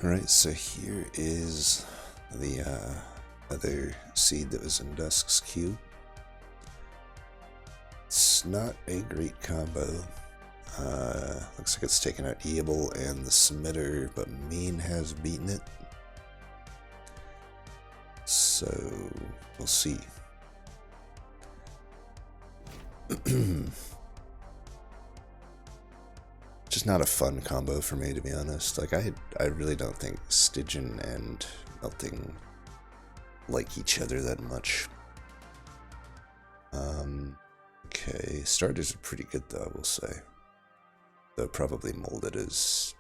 Alright, so here is the other seed that was in Dusk's queue. It's not a great combo. Looks like it's taken out Eable and the Submitter, but Mean has beaten it. So, we'll see. Just not a fun combo for me, to be honest. Like, I really don't think Stygian and Melting like each other that much. Okay, starters are pretty good though, I will say. Though probably Molded is...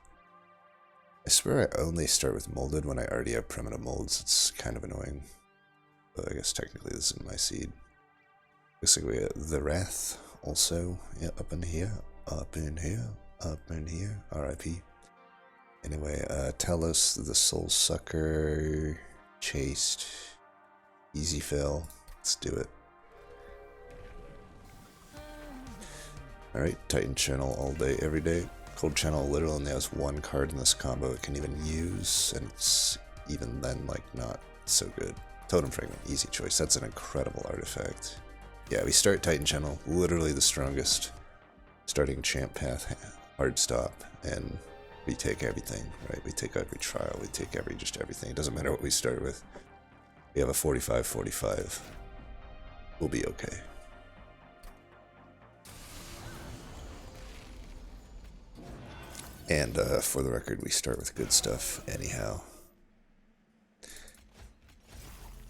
I swear I only start with Molded when I already have primitive molds. It's kind of annoying. But I guess technically this isn't my seed. Looks like we got the Wrath also. Yeah, up in here, up in here, up in here. RIP. Anyway, Talos, the Soul Sucker, Chased, Easy Fail. Let's do it. Alright, Titan Channel all day, every day. Cold Channel literally only has one card in this combo it can even use, and it's even then, like, not so good. Totem Fragment, easy choice. That's an incredible artifact. Yeah, we start Titan Channel, literally the strongest starting champ path, hard stop, and we take everything, right? We take every trial, we take just everything. It doesn't matter what we start with. We have a 45-45. We'll be okay. And for the record, we start with good stuff anyhow.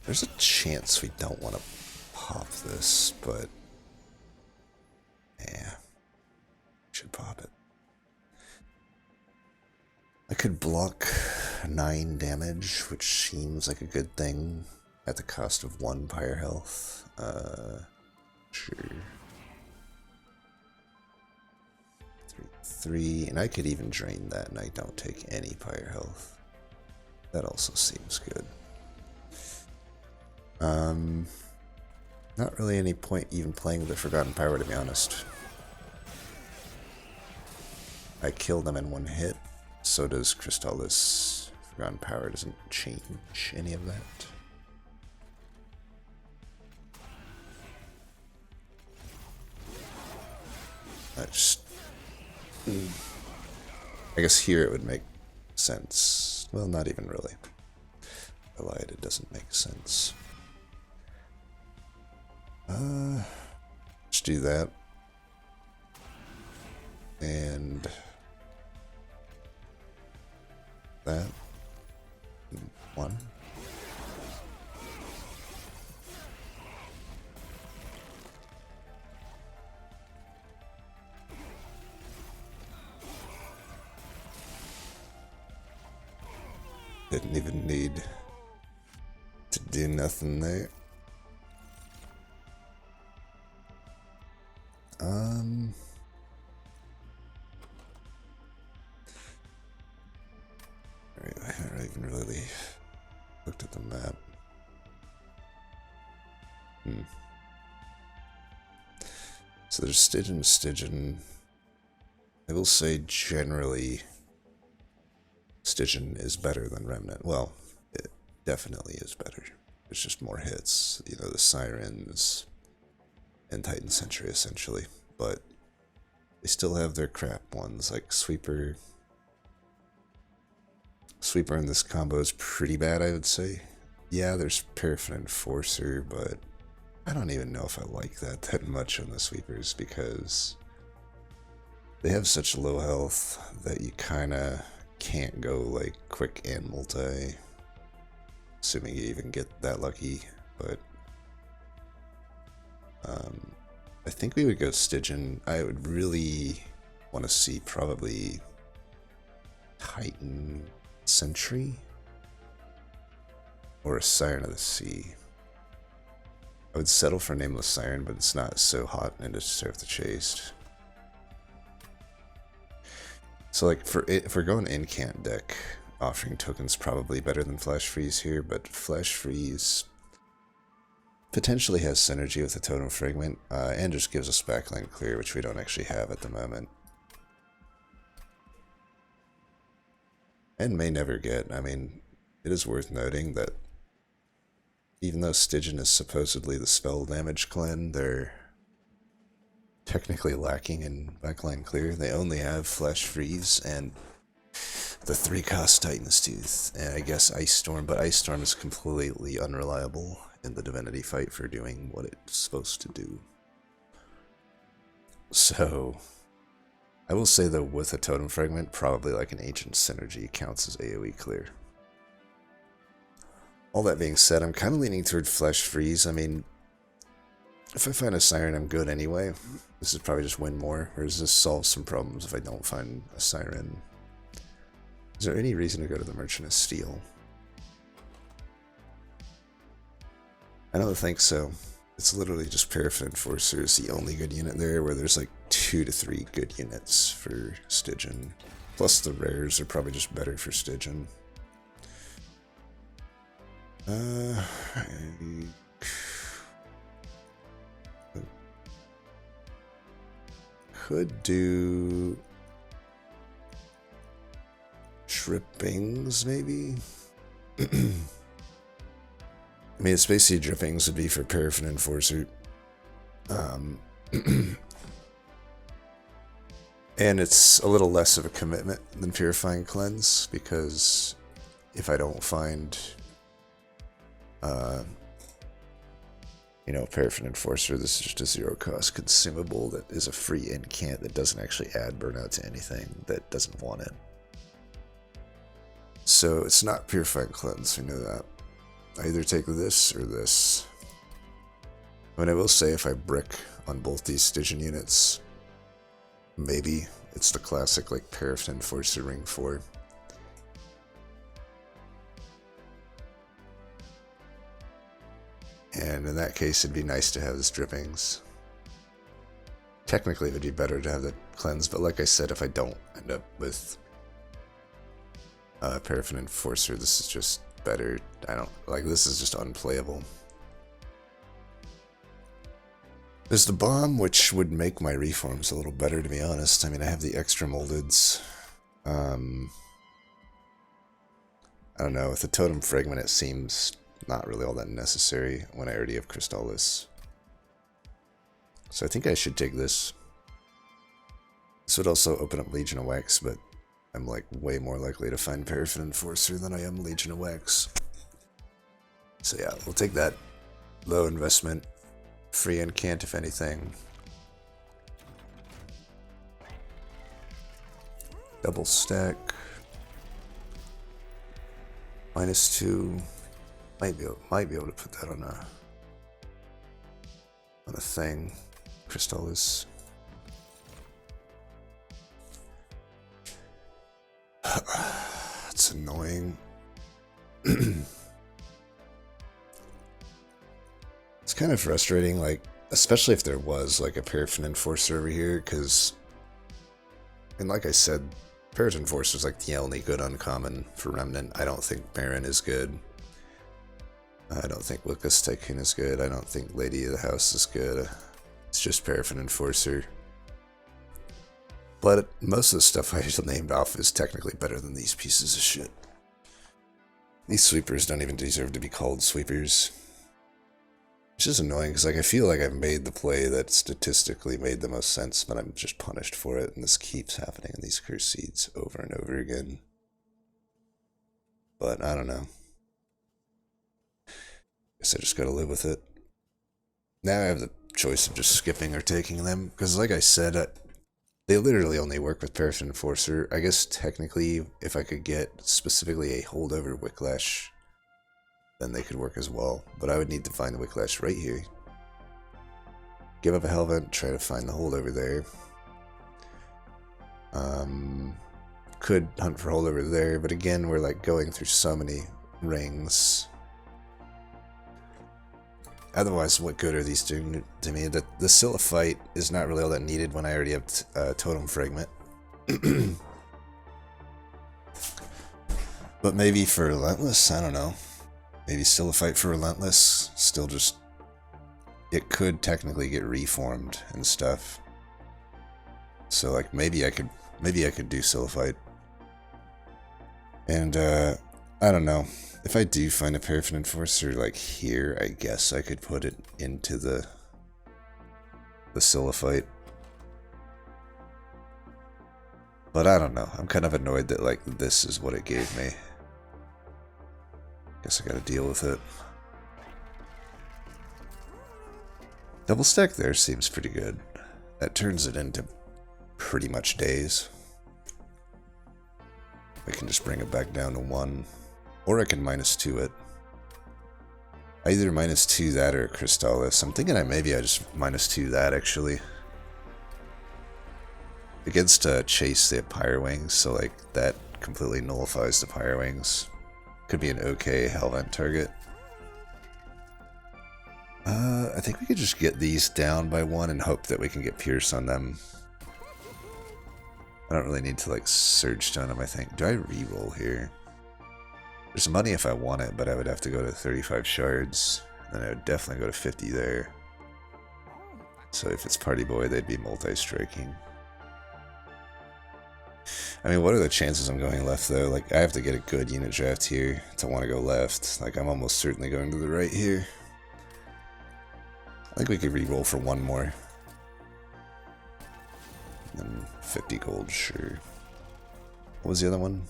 There's a chance we don't want to pop this, but yeah, should pop it. I could block 9 damage, which seems like a good thing at the cost of 1 pyre health. Sure. 3, and I could even drain that and I don't take any pyre health. That also seems good. Not really any point even playing the Forgotten Pyre, to be honest. I kill them in 1 hit, so does Crystallis. Forgotten Pyre doesn't change any of that. I guess here it would make sense. Well, not even really. I lied, it doesn't make sense. Let's do that. And that. 1. Didn't even need to do nothing there. I haven't even really looked at the map. So there's Stygian. I will say generally Stygian is better than Remnant. Well, it definitely is better. There's just more hits. You know, the Sirens and Titan Sentry, essentially. But they still have their crap ones, like Sweeper. Sweeper in this combo is pretty bad, I would say. Yeah, there's Paraffin Enforcer, but I don't even know if I like that much on the Sweepers, because they have such low health that you kinda can't go like quick and multi, assuming you even get that lucky. But I think we would go Stygian. I would really want to see probably Titan Sentry or a Siren of the Sea. I would settle for Nameless Siren, but it's not so hot and to deserve the chased. So like if we're going incant deck, offering tokens probably better than Flash Freeze here, but Flash Freeze potentially has synergy with the Totem Fragment, and just gives us backline clear, which we don't actually have at the moment. and may never get. I mean, it is worth noting that even though Stygian is supposedly the spell damage clan, they're technically lacking in backline clear. They only have Flash Freeze and the 3-cost Titan's Tooth, and I guess Ice Storm, but Ice Storm is completely unreliable in the Divinity fight for doing what it's supposed to do. So, I will say though, with a Totem Fragment, probably like an Ancient Synergy counts as AoE clear. All that being said, I'm kind of leaning toward Flash Freeze. I mean, if I find a Siren, I'm good anyway. This is probably just win more, whereas this solves some problems if I don't find a Siren. Is there any reason to go to the Merchant of Steel? I don't think so. It's literally just Paraffin Enforcer is the only good unit there, where there's like 2 to 3 good units for Stygian. Plus the rares are probably just better for Stygian. Could do Drippings, maybe? I mean, it's basically Drippings would be for Paraffin Enforcer. And it's a little less of a commitment than Purifying Cleanse, because if I don't find, you know, Paraffin Enforcer, this is just a 0-cost consumable that is a free incant that doesn't actually add burnout to anything that doesn't want it. So it's not Purifying Cleanse, we know that. I either take this or this. I mean, I will say if I brick on both these Stygian units, maybe it's the classic like Paraffin Enforcer Ring 4. And in that case, it'd be nice to have this Drippings. Technically, it would be better to have the Cleanse, but like I said, if I don't end up with Paraffin Enforcer, this is just better. I don't like, this is just unplayable. There's the Bomb, which would make my reforms a little better, to be honest. I mean, I have the extra moldeds. I don't know, with the Totem Fragment, it seems not really all that necessary when I already have Crystallis. So I think I should take this. This would also open up Legion of Wax, but I'm like way more likely to find Paraffin Enforcer than I am Legion of Wax. So yeah, we'll take that low investment, free incant if anything. Double stack. -2. Might be able to put that on a thing. Crystallis. It's annoying. It's kind of frustrating, like, especially if there was like a Paraffin Enforcer over here, because, and like I said, Paraffin Enforcer is like the only good uncommon for Remnant. I don't think Baron is good. I don't think Lucas Tycoon is good. I don't think Lady of the House is good. It's just Paraffin Enforcer. But most of the stuff I just named off is technically better than these pieces of shit. These sweepers don't even deserve to be called sweepers. Which is annoying, because like, I feel like I've made the play that statistically made the most sense, but I'm just punished for it, and this keeps happening in these Curse Seeds over and over again. But I don't know. Guess I just gotta live with it. Now I have the choice of just skipping or taking them, because like I said, they literally only work with Paraffin Enforcer. I guess technically, if I could get specifically a holdover Wicklash, then they could work as well. But I would need to find the Wicklash right here. Give up a Hellvent, try to find the holdover there. Could hunt for holdover there, but again, we're like going through so many rings. Otherwise, what good are these doing to me? The Scylla fight is not really all that needed when I already have Totem Fragment. But maybe for Relentless, I don't know. Maybe still a fight for Relentless. Still just, it could technically get reformed and stuff. So like maybe I could do Scylla fight. And, I don't know. If I do find a Paraffin Enforcer, like, here, I guess I could put it into the Siliphyte. But I don't know. I'm kind of annoyed that, like, this is what it gave me. Guess I gotta deal with it. Double stack there seems pretty good. That turns it into pretty much days. I can just bring it back down to 1. Or I can -2 it. I either -2 that or Crystallis. I'm thinking maybe I just -2 that, actually. Against Chase, they have Pyre Wings, so like that completely nullifies the Pyre Wings. Could be an okay Hellvent target. I think we could just get these down by 1 and hope that we can get Pierce on them. I don't really need to like Surge Stone them, I think. Do I reroll here? There's money if I want it, but I would have to go to 35 shards. And I would definitely go to 50 there. So if it's Party Boy, they'd be multi-striking. I mean, what are the chances I'm going left, though? Like, I have to get a good unit draft here to want to go left. Like, I'm almost certainly going to the right here. I think we could re-roll for 1 more. And 50 gold, sure. What was the other one?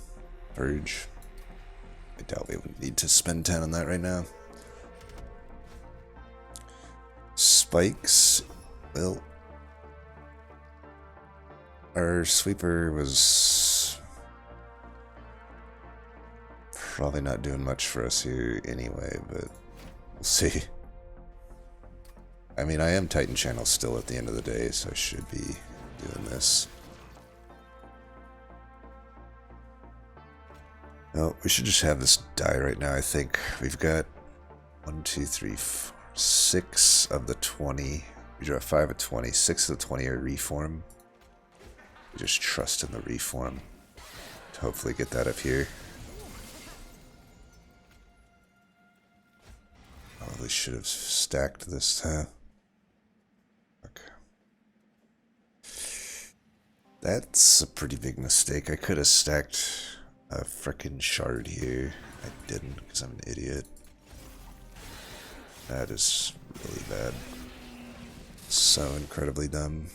Purge. I doubt we would need to spend 10 on that right now. Spikes. Well, our sweeper was probably not doing much for us here anyway, but we'll see. I mean, I am Titan Channel still at the end of the day, so I should be doing this. No, we should just have this die right now, I think. We've got 1, 2, 3, 4, 6 of the 20. We draw 5 of 20. 6 of the 20 are reform. We just trust in the reform to hopefully get that up here. Probably should have stacked this time. Okay. That's a pretty big mistake. I could have stacked a frickin' shard here. I didn't because I'm an idiot. That is really bad. So incredibly dumb.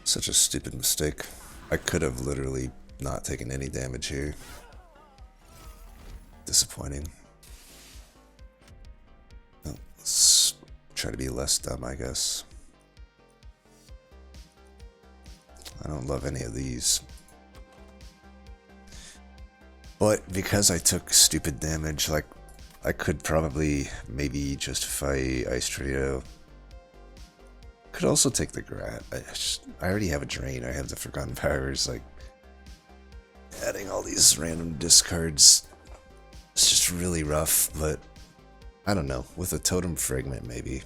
Such a stupid mistake. I could have literally not taken any damage here. Disappointing. Well, let's try to be less dumb, I guess. I don't love any of these. But because I took stupid damage, like, I could probably maybe justify Ice Tornado. Could also take the Grat. I already have a Drain. I have the Forgotten Powers. Like, adding all these random discards, it's just really rough. But I don't know. With a Totem Fragment, maybe.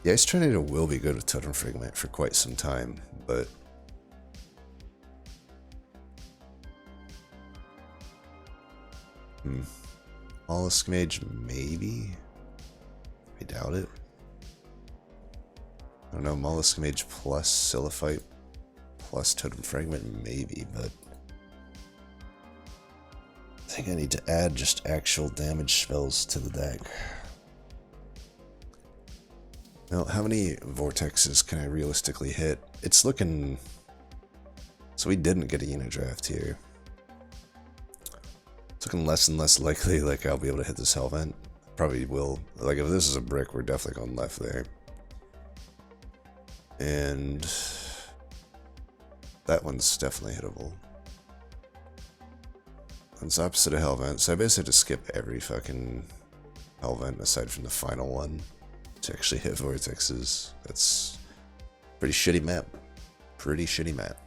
The Ice Tornado will be good with Totem Fragment for quite some time, but Mollusk Mage, maybe. I doubt it. I don't know, Mollusk Mage plus Siliphyte plus Totem Fragment, maybe, but I think I need to add just actual damage spells to the deck. Now, how many Vortexes can I realistically hit? It's looking... So we didn't get a unit draft here. It's looking less and less likely like I'll be able to hit this Hellvent. Probably will. Like, if this is a brick, we're definitely going left there. And that one's definitely hittable. It's opposite of Hellvent, so I basically have to skip every fucking Hellvent aside from the final one to actually hit Vortexes. That's a pretty shitty map. Pretty shitty map.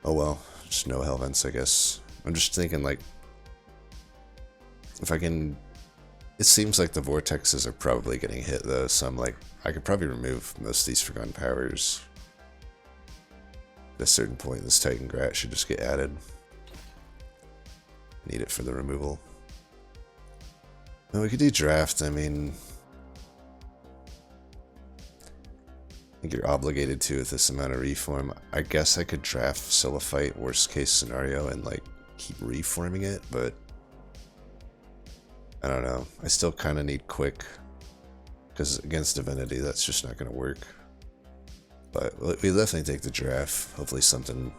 Oh well, Just no hell vents, I guess. I'm just thinking, like, if I can... It seems like the vortexes are probably getting hit, though, so I'm like, I could probably remove most of these Forgotten Powers. At a certain point, this Titan Grat should just get added. Need it for the removal. Well, we could do draft, I mean... I think you're obligated to with this amount of reform. I guess I could draft Siliphyte, worst case scenario, and like keep reforming it, but I don't know. I still kind of need quick, because against Divinity, that's just not going to work. But we definitely take the draft. Hopefully something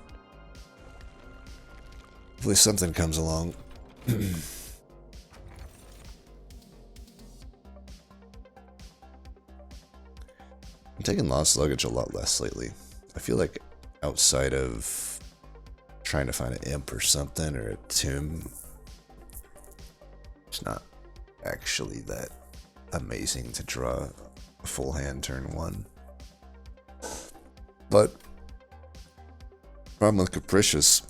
comes along. I'm taking Lost Luggage a lot less lately. I feel like outside of trying to find an imp or something, or a tomb, it's not actually that amazing to draw a full hand turn 1. But problem with Capricious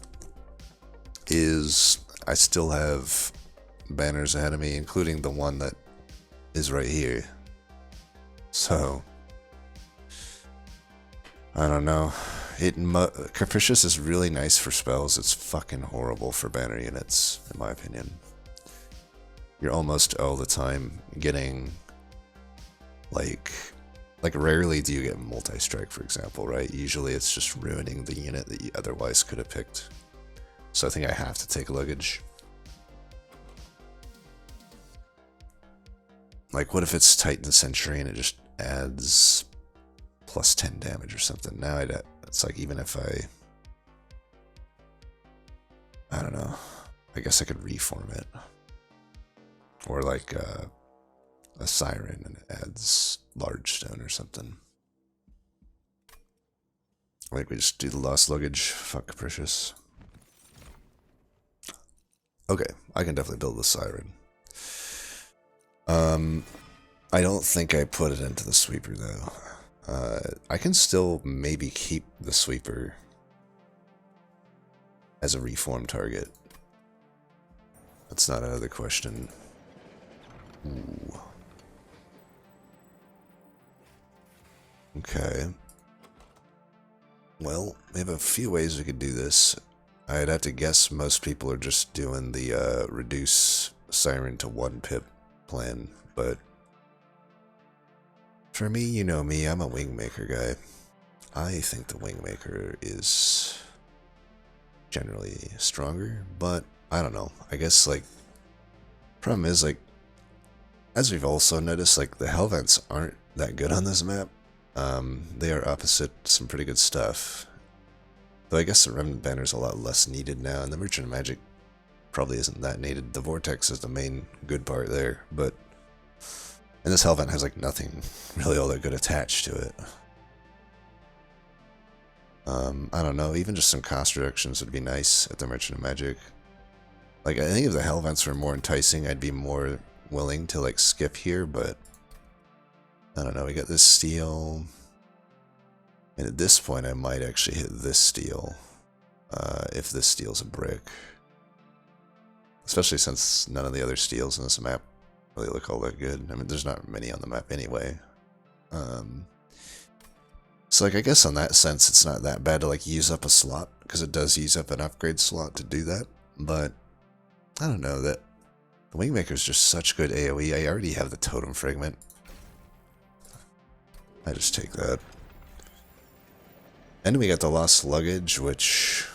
is I still have banners ahead of me, including the one that is right here. So I don't know. Capricious is really nice for spells. It's fucking horrible for banner units, in my opinion. You're almost all the time getting, like rarely do you get multi-strike, for example, right? Usually it's just ruining the unit that you otherwise could have picked. So I think I have to take Luggage. Like, what if it's Titan Sentry and it just adds plus 10 damage or something? Now it's like, even if I don't know, I guess I could reform it. Or like a Siren and it adds Large Stone or something. I think we just do the Lost Luggage. Fuck Capricious. Okay, I can definitely build the Siren. I don't think I put it into the Sweeper though. I can still maybe keep the Sweeper as a reform target. That's not another question. Ooh. Okay. Well, we have a few ways we could do this. I'd have to guess most people are just doing the reduce Siren to 1 pip plan, but for me, you know me, I'm a Wingmaker guy. I think the Wingmaker is generally stronger, but I don't know. I guess, like, problem is, like, as we've also noticed, like, the Hellvents aren't that good on this map. They are opposite some pretty good stuff. Though I guess the Remnant Banner is a lot less needed now, and the Merchant of Magic probably isn't that needed. The Vortex is the main good part there, but... And this Hellvent has, like, nothing really all that good attached to it. I don't know, even just some cost reductions would be nice at the Merchant of Magic. Like, I think if the Hellvents were more enticing, I'd be more willing to, like, skip here, but... I don't know, we got this steel... And at this point, I might actually hit this steel, if this steel's a brick. Especially since none of the other steels in this map really look all that good. I mean, there's not many on the map anyway. So, like, I guess on that sense, it's not that bad to, like, use up a slot, because it does use up an upgrade slot to do that. But, I don't know, that the Wingmaker is just such good AoE. I already have the Totem Fragment. I just take that. And we got the Lost Luggage, which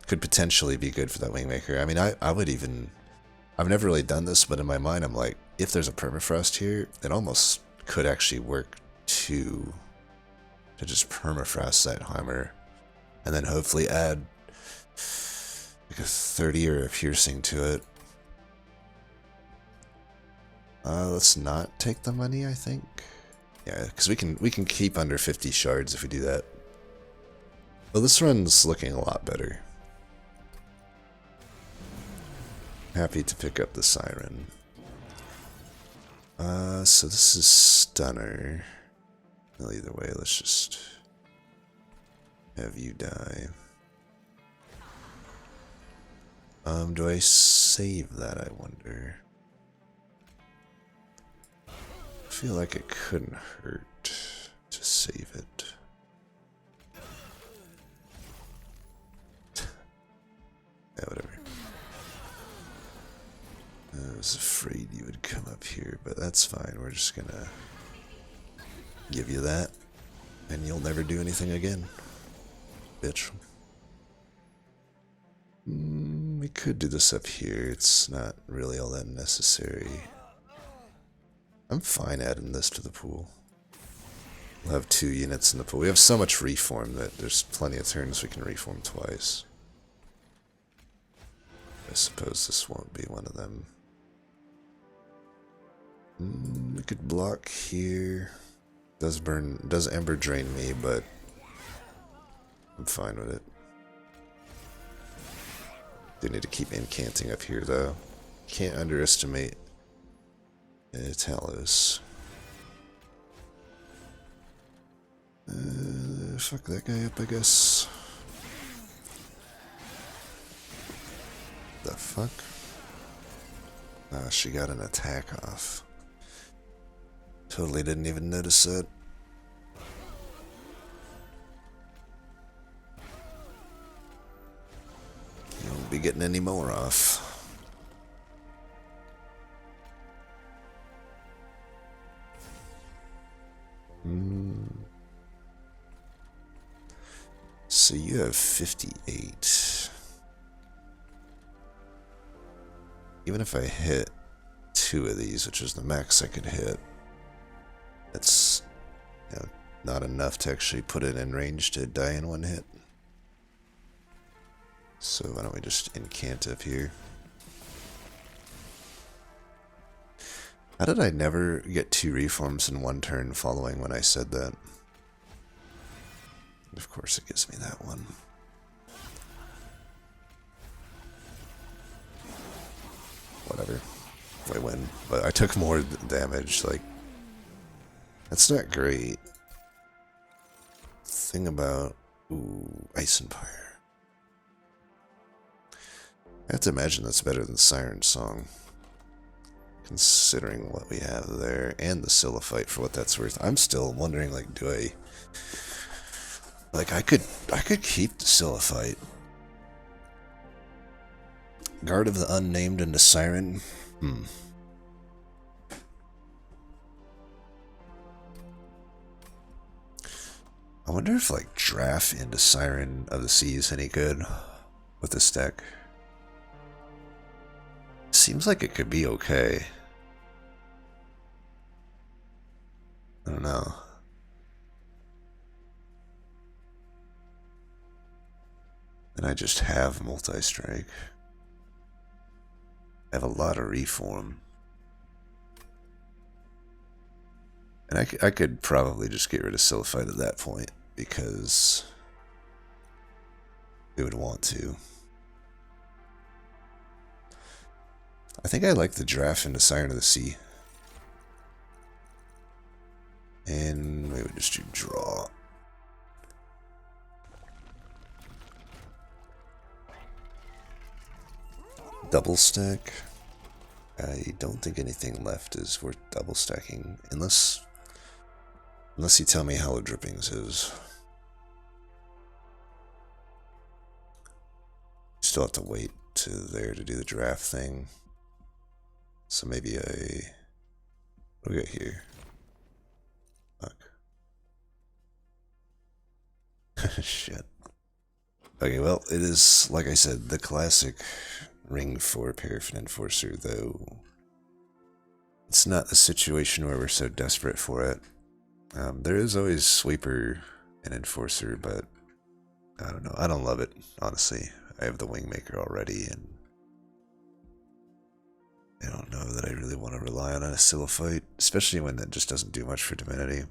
could potentially be good for that Wingmaker. I mean, I would even... I've never really done this, but in my mind, I'm like, if there's a Permafrost here, it almost could actually work to just Permafrost that Hammer, and then hopefully add like a 30 or a Piercing to it. Let's not take the money, I think. Yeah, because we can keep under 50 shards if we do that. Well, this run's looking a lot better. Happy to pick up the Siren. So this is Stunner. Well, either way, let's just have you die. Do I save that, I wonder? I feel like it couldn't hurt to save it. Yeah, whatever. I was afraid you would come up here, but that's fine. We're just gonna give you that, and you'll never do anything again, bitch. We could do this up here. It's not really all that necessary. I'm fine adding this to the pool. We'll have 2 units in the pool. We have so much reform that there's plenty of turns we can reform twice. I suppose this won't be one of them. We could block here. Does Ember drain me, but I'm fine with it. Do need to keep incanting up here though. Can't underestimate Talos. Fuck that guy up, I guess. The fuck? Ah, she got an attack off. Totally didn't even notice that. You won't be getting any more off. So you have 58. Even if I hit 2 of these, which is the max I could hit, that's, you know, not enough to actually put it in range to die in 1 hit. So why don't we just incant up here? How did I never get 2 reforms in 1 turn following when I said that? Of course it gives me that one. Whatever. I win. But I took more damage, like... That's not great. Thing about... Ooh, Ice Empire. I have to imagine that's better than Siren Song. Considering what we have there, and the Siliphyte for what that's worth. I'm still wondering, like, do I... Like, I could keep the Siliphyte. Guard of the Unnamed into Siren? I wonder if, like, Draft into Siren of the Sea is any good with this deck. Seems like it could be okay. I don't know. And I just have multi-strike. I have a lot of reform. And I could probably just get rid of Siliphyte at that point, because it would want to. I think I like the Draft into Siren of the Sea. And we would just do draw. Double stack. I don't think anything left is worth double stacking, unless you tell me Hollow Drippings is. Still have to wait to there to do the draft thing. So maybe what do we got here? Fuck. Shit. Okay, well, it is, like I said, the classic Ring 4 Paraffin Enforcer, though it's not a situation where we're so desperate for it. There is always Sweeper and Enforcer, but I don't know. I don't love it, honestly. I have the Wingmaker already, and I don't know that I really want to rely on a Siliphyte, especially when that just doesn't do much for Divinity.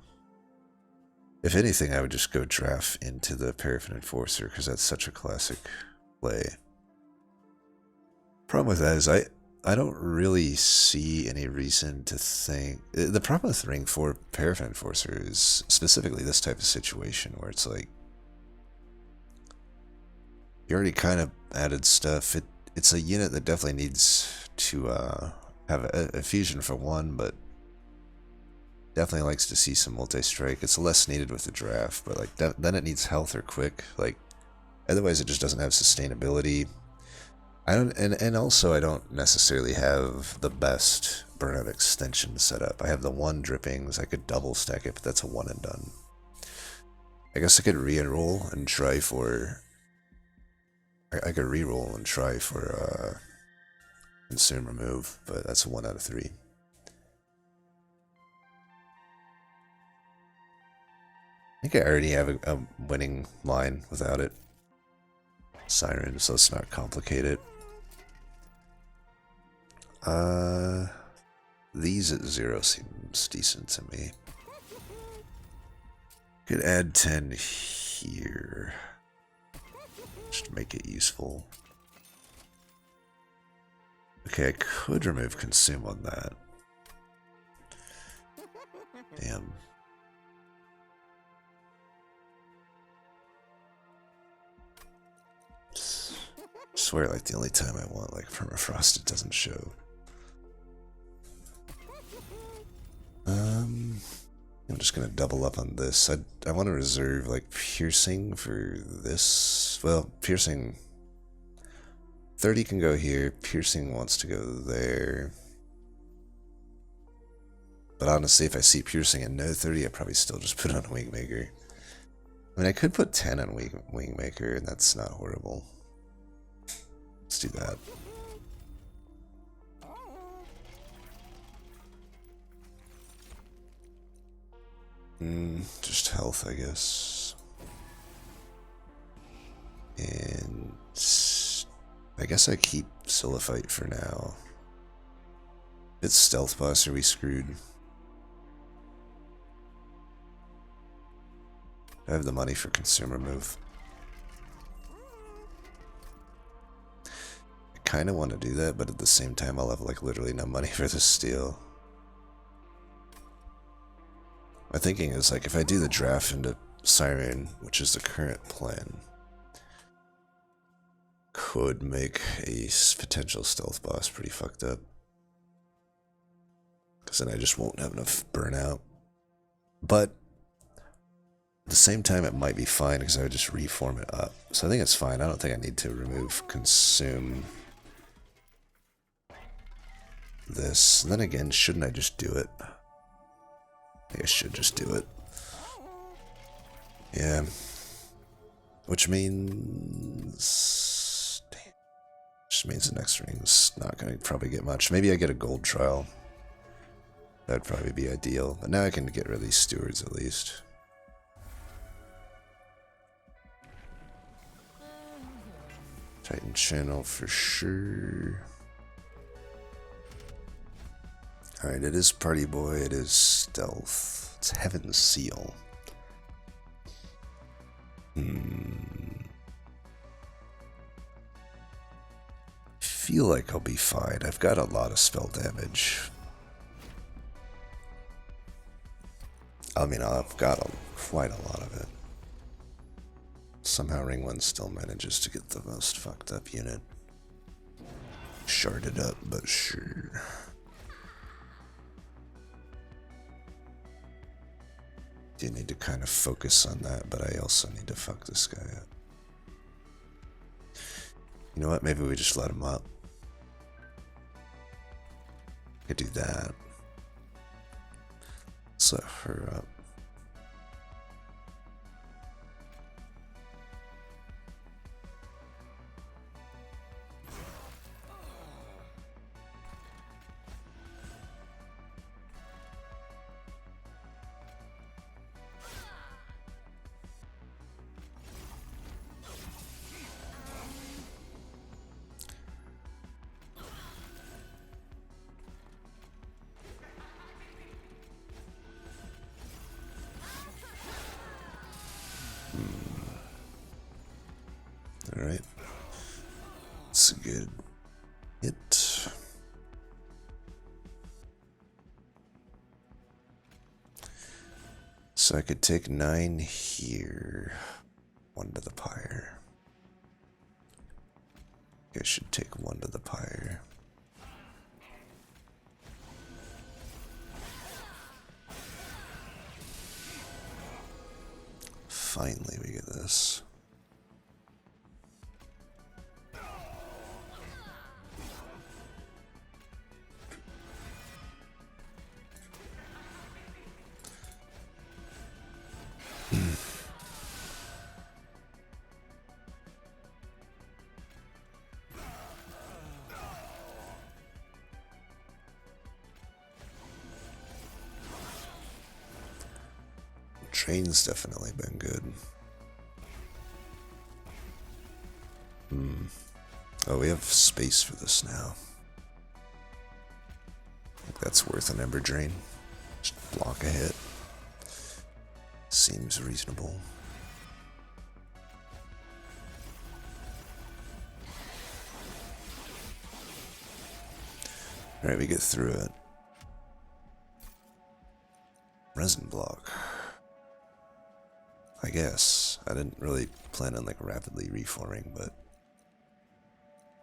If anything, I would just go Draft into the Paraffin Enforcer, because that's such a classic play. Problem with that is I don't really see any reason to think... The problem with Ring 4 Paraffin Enforcer is specifically this type of situation where it's like... You already kind of added stuff. it's a unit that definitely needs to have a fusion for one, but definitely likes to see some multi-strike. It's less needed with the draft, but like then it needs health or quick. Like otherwise, it just doesn't have sustainability. I don't, and also I don't necessarily have the best burnout extension set up. I have the one drippings. I could double stack it, but that's a one and done. I guess I could re-enroll and try for. I could re-roll and try for consume remove, but that's a 1 out of 3. I think I already have a winning line without it. Siren, so let's not complicate it. These at 0 seems decent to me. Could add 10 here. Just to make it useful. Okay, I could remove consume on that. Damn. I swear, like, the only time I want, like, permafrost, it doesn't show. I'm just gonna double up on this. I want to reserve, like, piercing for this. Well, piercing... 30 can go here. Piercing wants to go there. But honestly, if I see piercing and no 30, I'd probably still just put on Wingmaker. I mean, I could put 10 on Wingmaker, and that's not horrible. Let's do that. Just health, I guess. And I guess I keep Siliphyte for now. If it's Stealth Boss, are we screwed? I have the money for consumer move. I kind of want to do that, but at the same time, I'll have like literally no money for the steal. My thinking is like if I do the draft into Siren, which is the current plan, could make a potential stealth boss pretty fucked up. Because then I just won't have enough burnout. But at the same time, it might be fine because I would just reform it up. So I think it's fine. I don't think I need to remove consume this. And then again, shouldn't I just do it? I think I should just do it. Yeah. Which means... Damn. Which means the next ring's not going to probably get much. Maybe I get a gold trial. That'd probably be ideal. But now I can get rid of these stewards at least. Titan channel for sure. Alright, it is Party Boy, it is Stealth. It's Heaven's Seal. Feel like I'll be fine. I've got a lot of spell damage. I mean, I've got quite a lot of it. Somehow Ring 1 still manages to get the most fucked up unit. Sharded up, but sure. Do need to kind of focus on that, but I also need to fuck this guy up. You know what? Maybe we just let him up. Could do that. Let's let her up. Alright. It's a good hit. So I could take 9 here. 1 to the pyre. I should take one to the pyre. Finally, we get this. Train's definitely been good. Oh, we have space for this now. I think that's worth an Ember Drain. Just block a hit. Seems reasonable. Alright, we get through it. Resin block. I guess. I didn't really plan on like rapidly reforming, but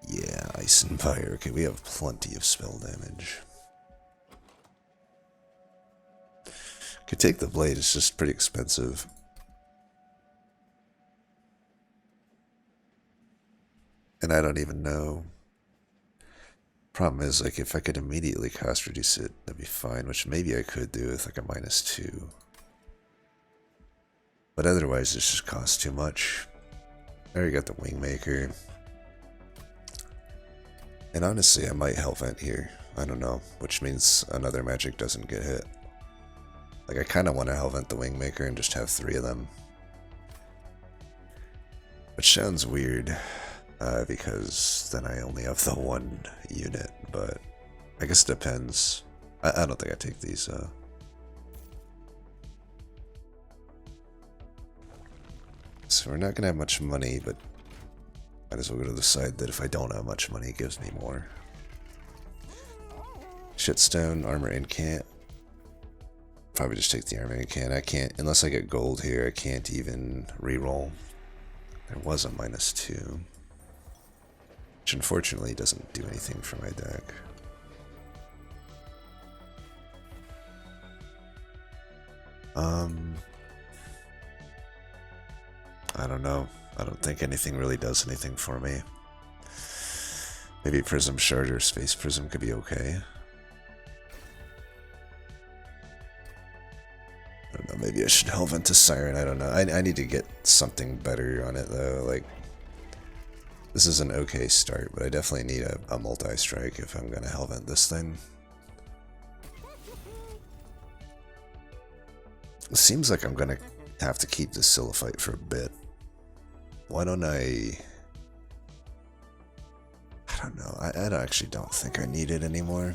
yeah, Ice and Fire. Okay, we have plenty of spell damage. Could take the blade, it's just pretty expensive. And I don't even know. Problem is, like, if I could immediately cost reduce it, that'd be fine, which maybe I could do with like a -2. But otherwise, this just costs too much. I already got the Wingmaker. And honestly, I might Hellvent here. I don't know, which means another magic doesn't get hit. Like, I kind of want to Hellvent the Wingmaker and just have 3 of them. Which sounds weird, because then I only have the 1 unit, but I guess it depends. I don't think I take these, So we're not going to have much money, but might as well go to the side that if I don't have much money, it gives me more. Shitstone, armor incant. Probably just take the armor incant. I can't, unless I get gold here, I can't even reroll. There was a -2. Which unfortunately doesn't do anything for my deck. I don't know. I don't think anything really does anything for me. Maybe Prism Shard or Space Prism could be okay. I don't know, maybe I should Hellvent to Siren, I don't know. I need to get something better on it though, like... This is an okay start, but I definitely need a multi-strike if I'm gonna Hellvent this thing. It seems like I'm gonna have to keep this Silliphite for a bit. Why don't I don't know. I actually don't think I need it anymore.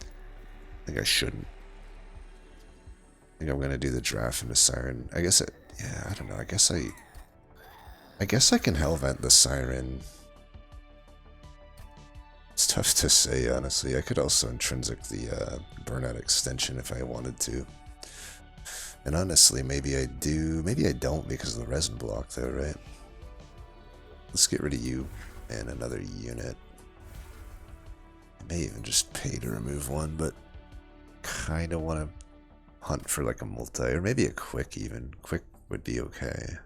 I think I shouldn't. I think I'm gonna do the draft into Siren. I guess yeah, I don't know. I guess I can Hellvent the Siren. It's tough to say, honestly. I could also intrinsic the Burnout extension if I wanted to. And honestly, maybe I do. Maybe I don't because of the resin block, though, right? Let's get rid of you and another unit. I may even just pay to remove one, but kind of want to hunt for like a multi, or maybe a quick even. Quick would be okay.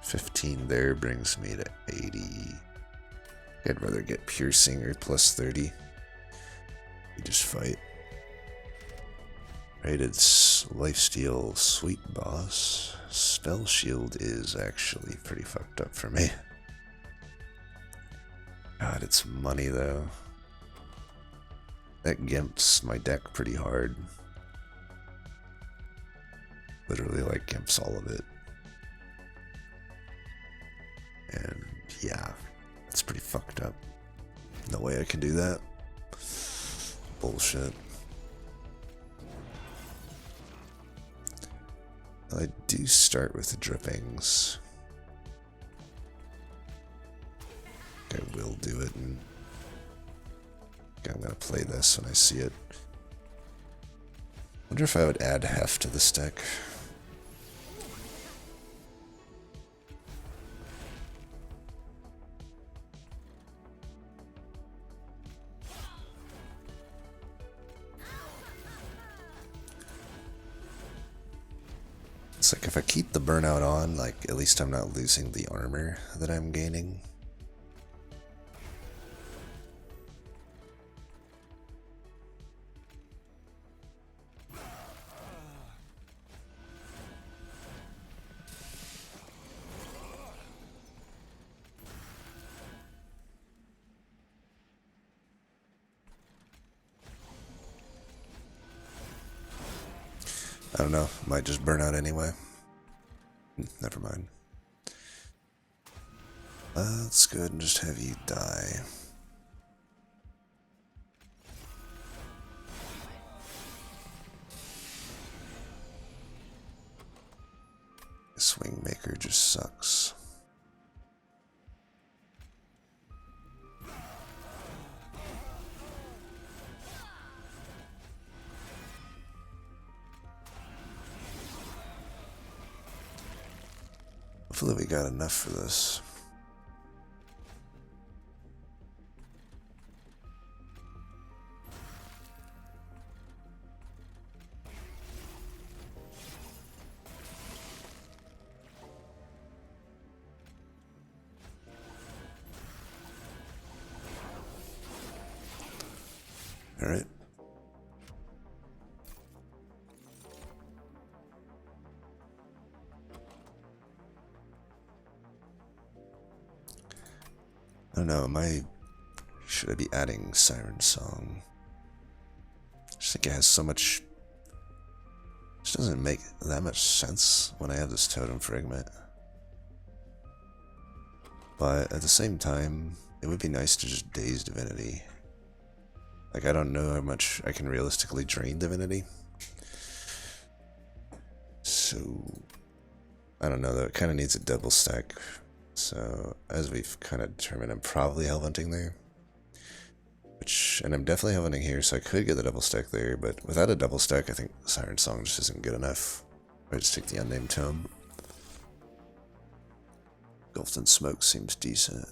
$15 there brings me to 80. I'd rather get piercing or plus 30. You just fight. Rated lifesteal sweet boss. Spell shield is actually pretty fucked up for me. God, it's money though. That gimps my deck pretty hard. Literally like gimps all of it. And yeah, it's pretty fucked up. No way I can do that. Bullshit. I do start with the drippings. I will do it, and I'm gonna play this when I see it. Wonder if I would add heft to this deck. It's like if I keep the burnout on, like at least I'm not losing the armor that I'm gaining. I don't know, might just burn out anyway. Never mind. Let's go ahead and just have you die. This Wingmaker just sucks. Hopefully we got enough for this. All right. I don't know, should I be adding Siren Song? I just think it has so much, it just doesn't make that much sense when I have this Totem Fragment. But at the same time, it would be nice to just Daze Divinity. Like, I don't know how much I can realistically drain Divinity. So, I don't know though, it kind of needs a double stack. So, as we've kind of determined, I'm probably Hellhunting there. And I'm definitely Hellhunting here, so I could get the double stack there, but without a double stack, I think Siren Song just isn't good enough. I just take the Unnamed Tome. Engulfed in Smoke seems decent.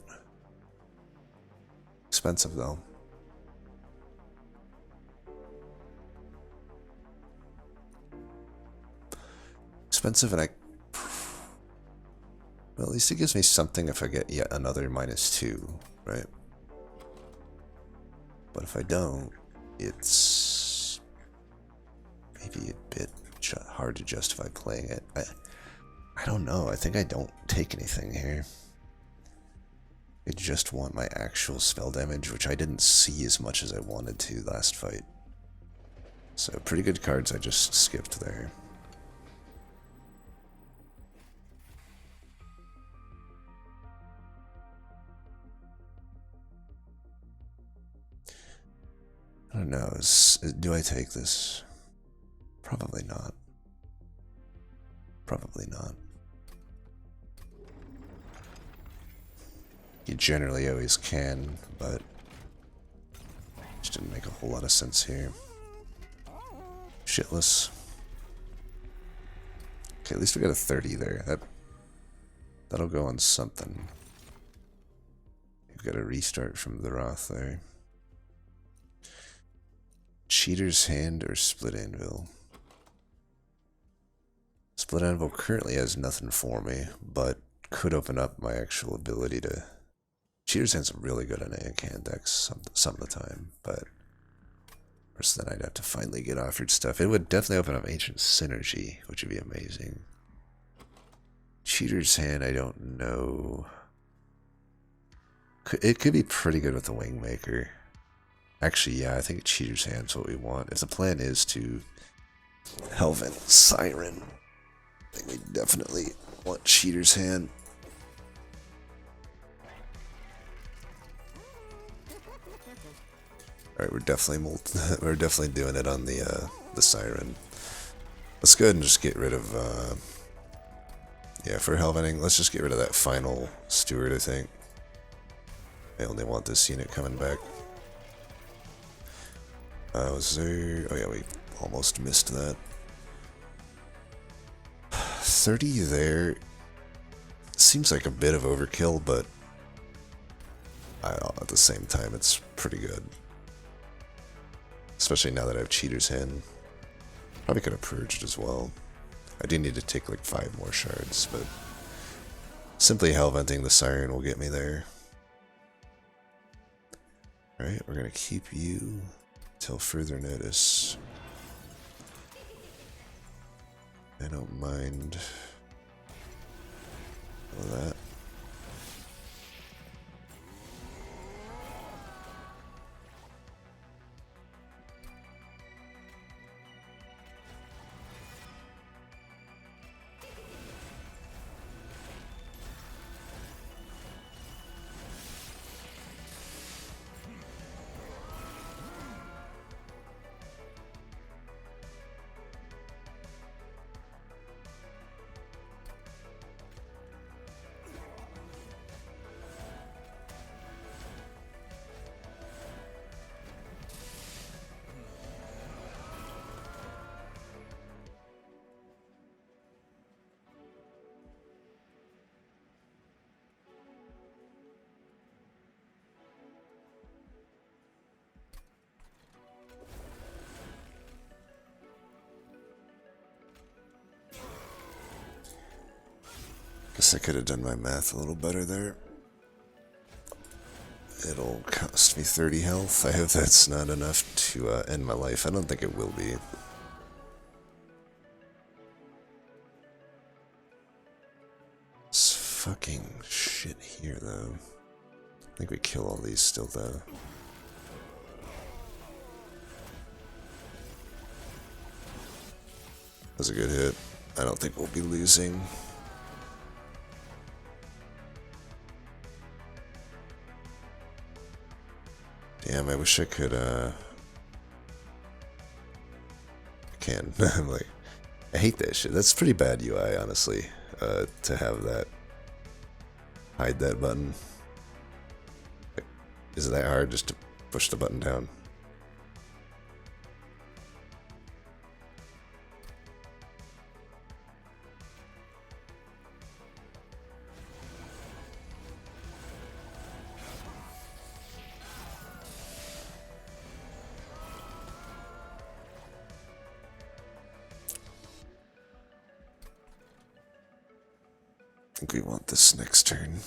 Expensive though. Expensive, and well, at least it gives me something if I get yet another -2, right? But if I don't, it's maybe a bit hard to justify playing it. I don't know. I think I don't take anything here. I just want my actual spell damage, which I didn't see as much as I wanted to last fight. So pretty good cards I just skipped there. I don't know, do I take this? Probably not. Probably not. You generally always can, but just didn't make a whole lot of sense here. Shitless. Okay, at least we got a 30 there. That'll go on something. We've got a restart from the Wrath there. Cheater's Hand or Split Anvil? Split Anvil currently has nothing for me, but could open up my actual ability to... Cheater's Hand's really good on AoK hand decks some of the time, but... First then I'd have to finally get offered stuff. It would definitely open up Ancient Synergy, which would be amazing. Cheater's Hand, I don't know. It could be pretty good with the Wingmaker. Actually, yeah, I think Cheater's Hand's what we want. If the plan is to Helvin Siren, I think we definitely want Cheater's Hand. Alright, we're definitely doing it on the Siren. Let's go ahead and just get rid of yeah, for Helvening, let's just get rid of that final Steward, I think. I only want this unit coming back. Was there... Oh yeah, we almost missed that. 30 there seems like a bit of overkill, but at the same time it's pretty good. Especially now that I have Cheater's Hand. Probably could have purged as well. I do need to take like 5 more shards, but simply hellventing the Siren will get me there. Alright, we're gonna keep you till further notice. I don't mind all that. Guess I could have done my math a little better there. It'll cost me 30 health. I hope that's not enough to end my life. I don't think it will be. It's fucking shit here, though. I think we kill all these still, though. That was a good hit. I don't think we'll be losing. Damn, I wish I could, I can. I'm like, I hate that shit. That's pretty bad UI, honestly, to have that, hide that button. Like, is it that hard just to push the button down? I think we want this next turn.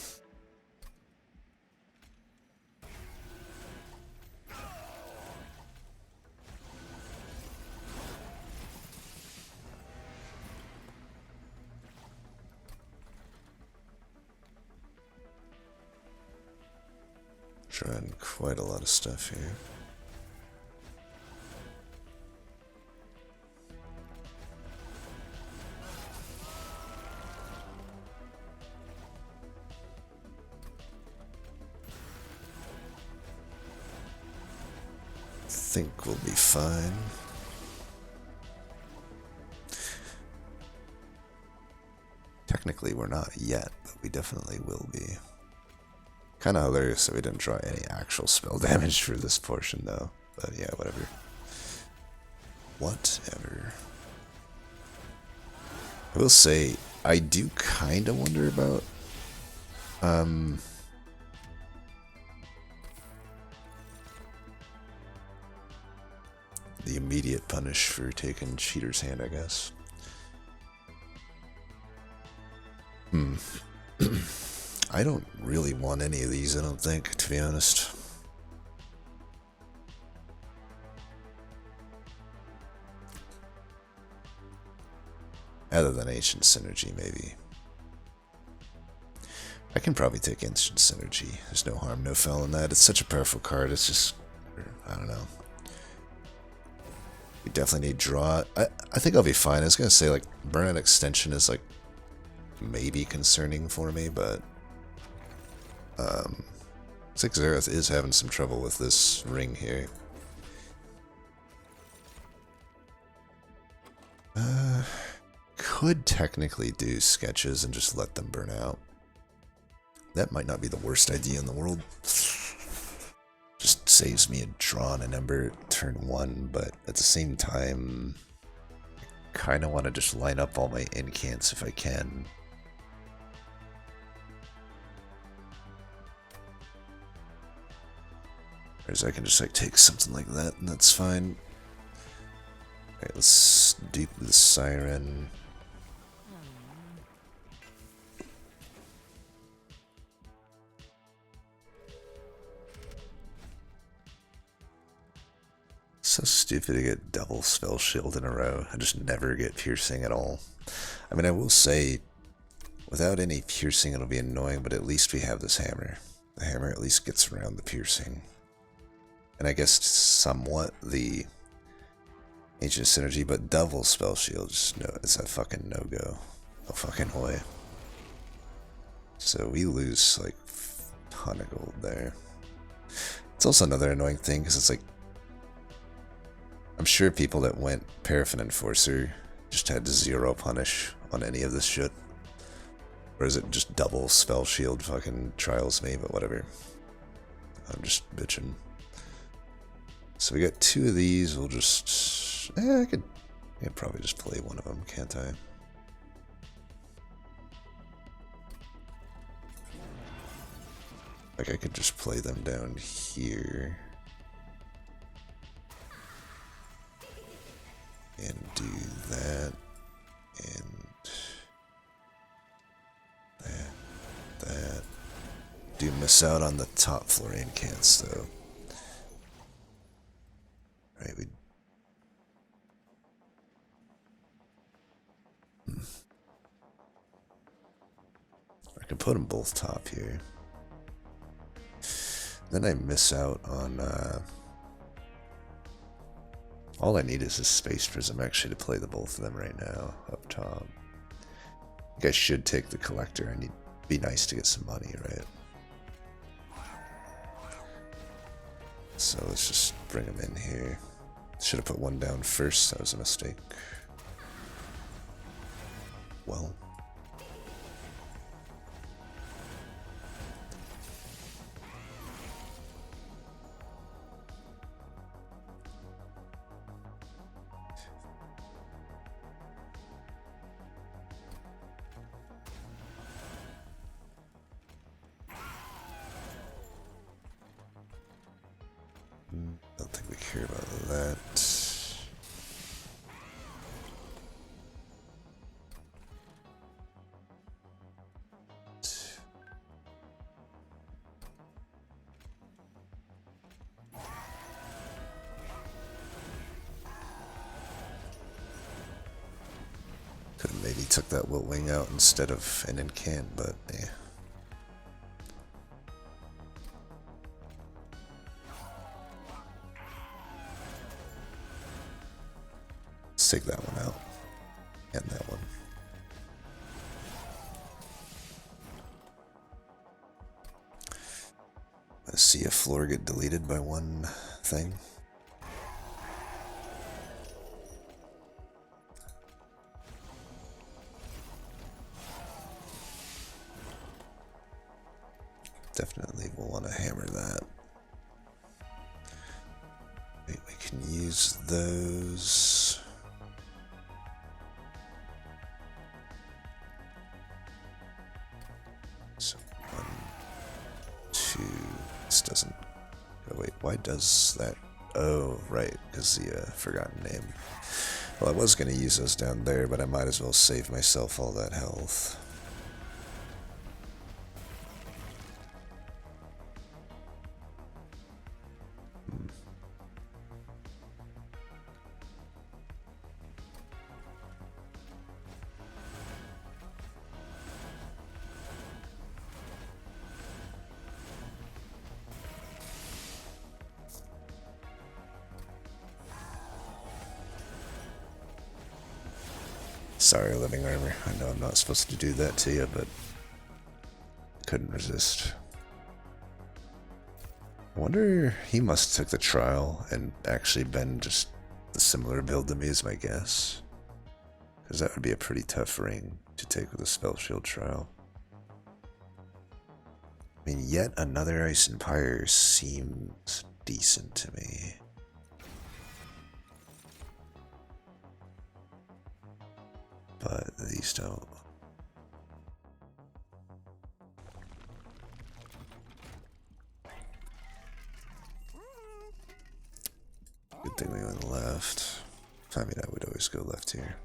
Trying quite a lot of stuff here. Think we'll be fine. Technically we're not yet, but we definitely will be. Kind of hilarious that we didn't draw any actual spell damage for this portion though, but yeah, whatever. Whatever. I will say, I do kind of wonder about the immediate punish for taking Cheater's Hand, I guess. I don't really want any of these, I don't think, to be honest. Other than Ancient Synergy, maybe. I can probably take Ancient Synergy. There's no harm, no foul in that. It's such a powerful card, it's just, I don't know. We definitely need draw. I think I'll be fine. I was gonna say, like, Burnout Extension is, like, maybe concerning for me, but 6 Xerath is having some trouble with this ring here. Could technically do sketches and just let them burn out. That might not be the worst idea in the world. saves me a draw on an Ember turn 1, but at the same time, I kind of want to just line up all my incants if I can. Whereas I can just like take something like that and that's fine. Alright, let's dupe the Siren. So stupid to get double spell shield in a row. I just never get piercing at all. I mean, I will say, without any piercing it'll be annoying, but at least we have this hammer. The hammer at least gets around the piercing. And I guess somewhat the ancient synergy, but double spell shield, just no, it's a fucking no-go. No fucking way. So we lose like a ton of gold there. It's also another annoying thing, because it's like, I'm sure people that went Paraffin Enforcer just had 0 punish on any of this shit. Or is it just double spell shield fucking trials me, but whatever. I'm just bitching. So we got 2 of these, we'll just... I could probably just play one of them, can't I? Like I could just play them down here. And do that, and that. Do miss out on the top floor incants though. Right, we. I can put them both top here. Then I miss out on. All I need is a Space Prism actually to play the both of them right now up top. I think I should take the Collector. I need be nice to get some money, right? So let's just bring them in here. Should have put one down first. That was a mistake. Well. Don't think we care about that. Could have maybe took that Wilt Wing out instead of an incant, but yeah. Take that one out, and that one. I see a floor get deleted by one thing. Definitely will want to hammer that. Wait, we can use those. So 1, 2. This doesn't. Oh wait, why does that? Oh right, because the forgotten name. Well, I was gonna use those down there, but I might as well save myself all that health. Sorry, living armor. I know I'm not supposed to do that to you, but couldn't resist. I wonder, he must have took the trial and actually been just a similar build to me is my guess. Because that would be a pretty tough ring to take with a spell shield trial. I mean, yet another Ice Empire seems decent to me. But these don't. Good thing we went left. I mean, I would always go left here.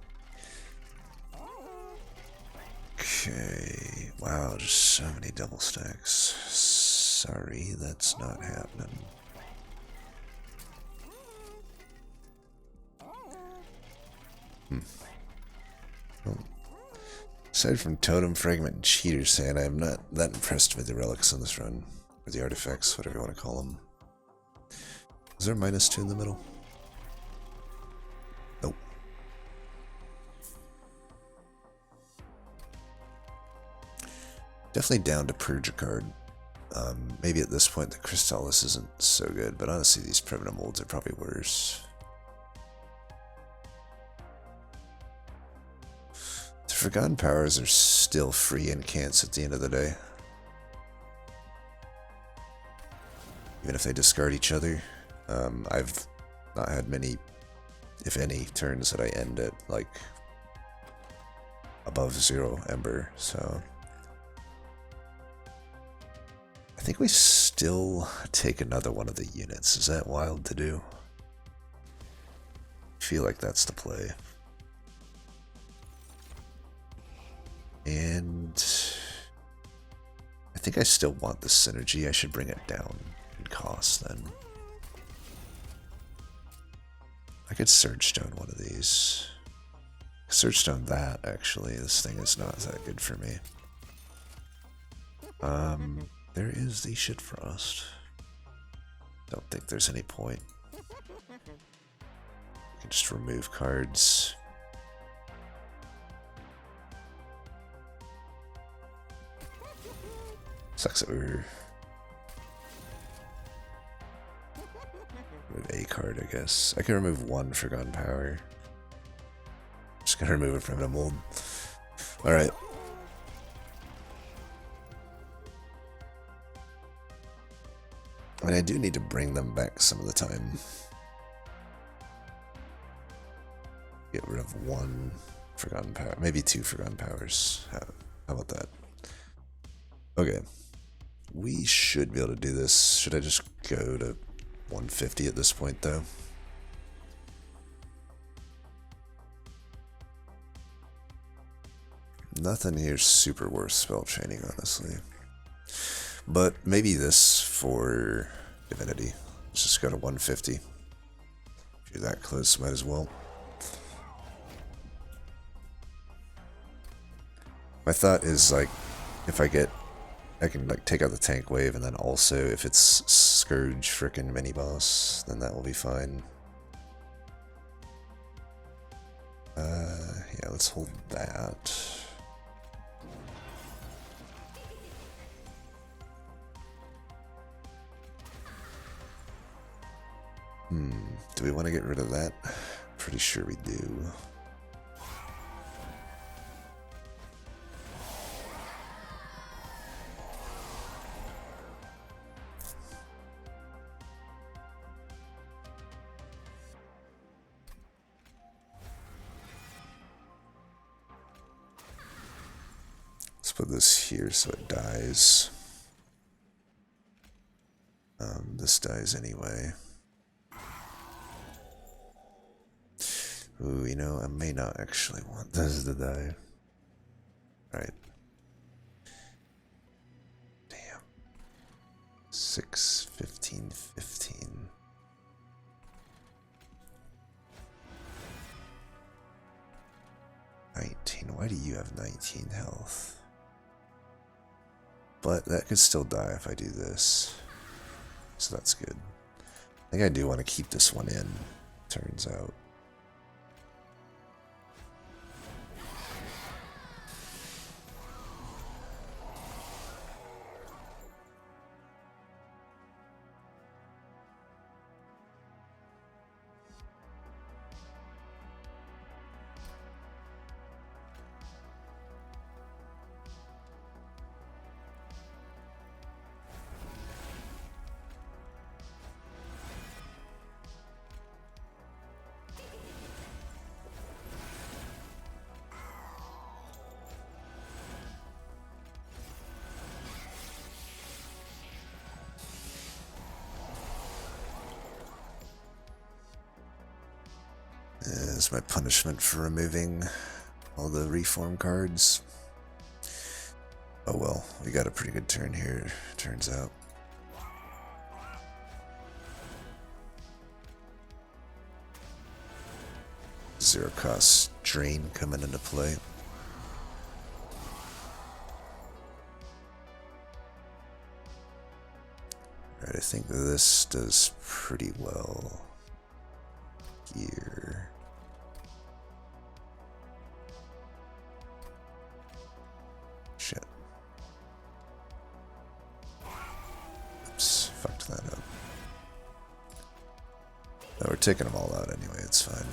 Okay. Wow, just so many double stacks. Sorry, that's not happening. Well, aside from Totem, Fragment, and Cheater Sand, I am not that impressed with the relics on this run. Or the artifacts, whatever you want to call them. Is there a -2 in the middle? Nope. Definitely down to purge a card. Maybe at this point the Crystallis isn't so good, but honestly these permanent molds are probably worse. The Forgotten Powers are still free and cants at the end of the day. Even if they discard each other. I've not had many, if any, turns that I end at like above 0 Ember, so I think we still take another one of the units. Is that wild to do? I feel like that's the play. And I think I still want the synergy. I should bring it down in cost then. I could Surge Stone one of these. Surge Stone that, actually. This thing is not that good for me. There is the Shit Frost. Don't think there's any point. We can just remove cards. Sucks that we were... Remove a card, I guess. I can remove one Forgotten Power. Just gonna remove it from the mold. Alright. I mean, I do need to bring them back some of the time. Get rid of one Forgotten Power. Maybe 2 Forgotten Powers. How about that? Okay. We should be able to do this. Should I just go to 150 at this point, though? Nothing here super worth spell chaining, honestly. But maybe this for Divinity. Let's just go to 150. If you're that close, might as well. My thought is, like, if I can like take out the tank wave, and then also if it's Scourge frickin' mini boss, then that will be fine. Yeah, let's hold that. Do we want to get rid of that? Pretty sure we do. Let's put this here so it dies. This dies anyway. Ooh, you know, I may not actually want this to die. Alright. Damn. 6, 15, 15. Why do you have 19 health? But that could still die if I do this. So that's good. I think I do want to keep this one in, turns out. Is my punishment for removing all the reform cards. Oh well, we got a pretty good turn here, turns out. Zero cost drain coming into play. Alright, I think this does pretty well here. Shit. Oops, fucked that up. No, we're taking them all out anyway, it's fine.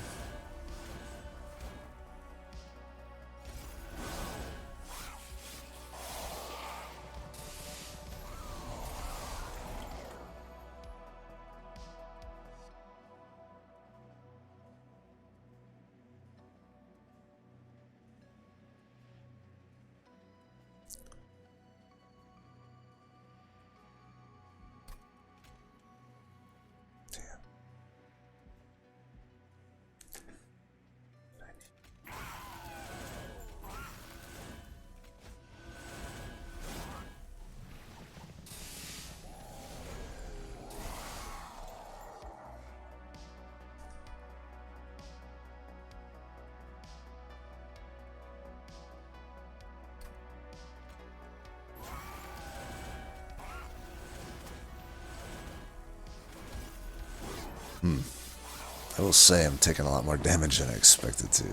I will say I'm taking a lot more damage than I expected to.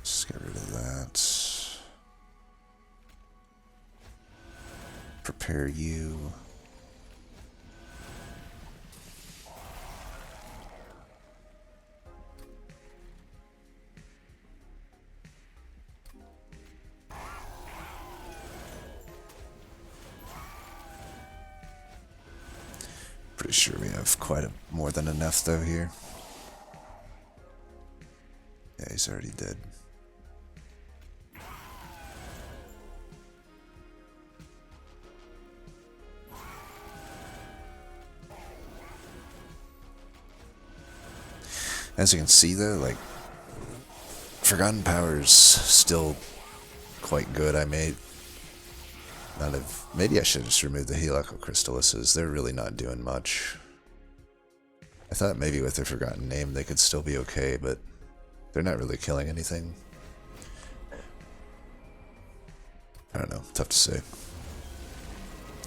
Just get rid of that. Prepare you. Pretty sure we have more than enough though here. Yeah, he's already dead. As you can see though, like, Forgotten Power's still quite good. Maybe I should just remove the Helical Crystallises. They're really not doing much. I thought maybe with their Forgotten Name they could still be okay, but they're not really killing anything. I don't know, tough to say.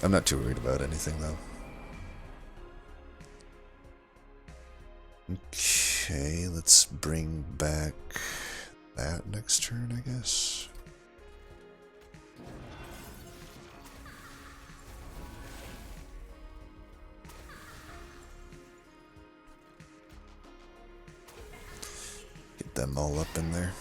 I'm not too worried about anything though. Okay, let's bring back that next turn, I guess. Get them all up in there.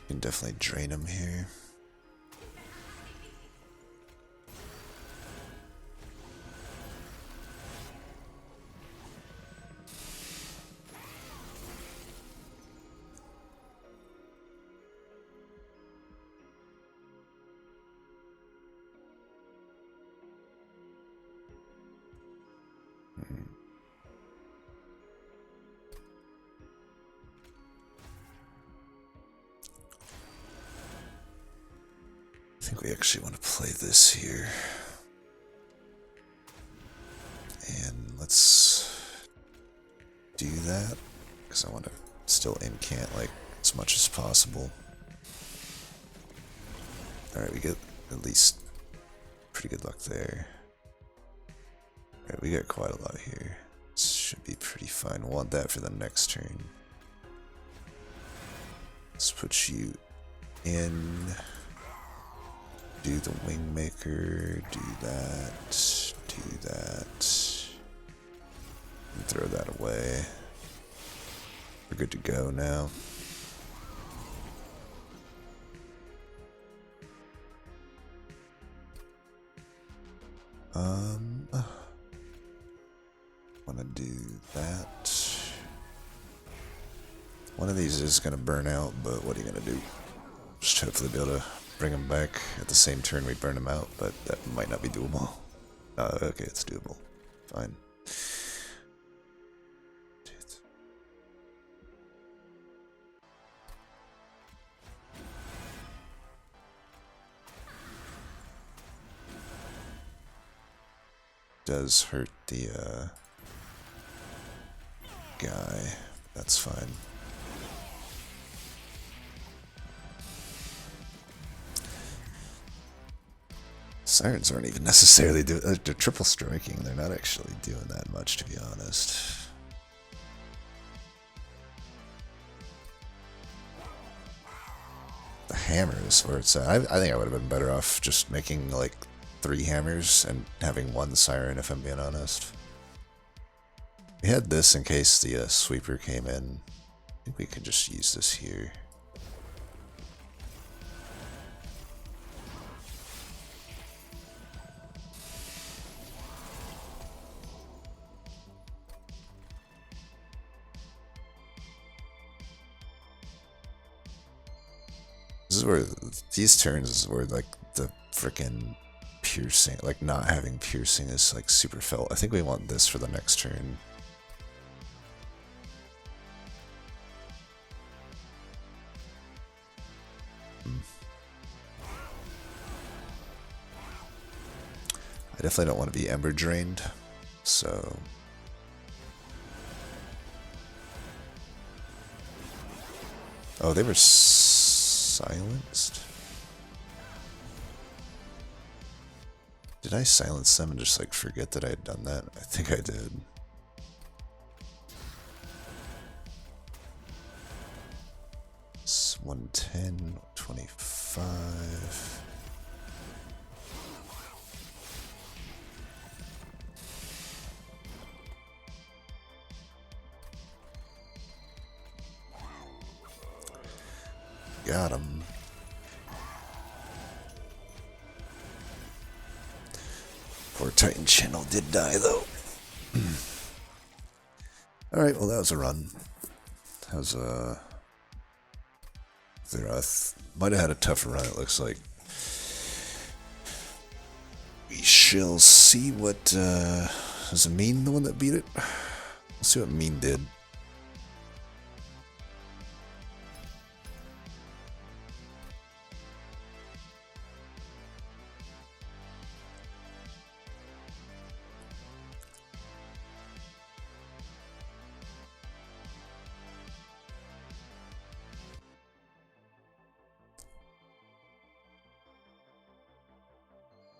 Can definitely drain him here. I think we actually want to play this here. And let's do that, because I want to still incant like as much as possible. Alright, we get at least pretty good luck there. Alright, we got quite a lot here. This should be pretty fine. We'll want that for the next turn. Let's put you in, do the Wingmaker, do that, and throw that away. We're good to go now. Wanna do that. One of these is gonna burn out, but what are you gonna do? Just hopefully be able to bring them back at the same turn we burn them out, but that might not be doable. Okay, it's doable. Fine. Does hurt the guy. That's fine. Sirens aren't even necessarily doing. They're triple striking. They're not actually doing that much, to be honest. The hammer is where it's at. I think I would have been better off just making like 3 hammers and having 1 siren, if I'm being honest. We had this in case the sweeper came in. I think we could just use this here. This is where these turns is where like the frickin' piercing, like not having piercing is like super felt. I think we want this for the next turn. I definitely don't want to be ember drained, so oh, they were silenced? Did I silence them and just like forget that I had done that? I think I did. It's 110, 25. Got him. Poor Titan Channel did die though. Alright, well that was a run. That was might have had a tougher run, it looks like. We shall see what is Mean the one that beat it? Let's see what Mean did.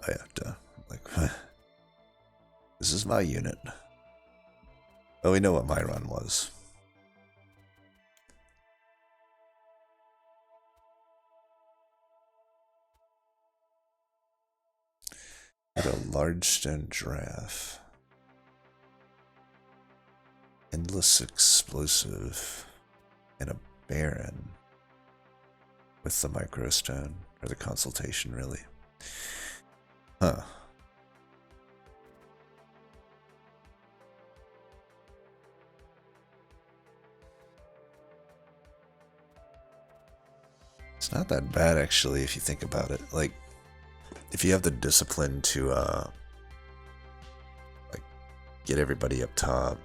I have to, like, this is my unit. Oh, we know what my run was. Had a large stone giraffe. Endless explosive. And a baron. With the microstone. Or the consultation, really. Huh. It's not that bad, actually, if you think about it. Like, if you have the discipline to, like, get everybody up top,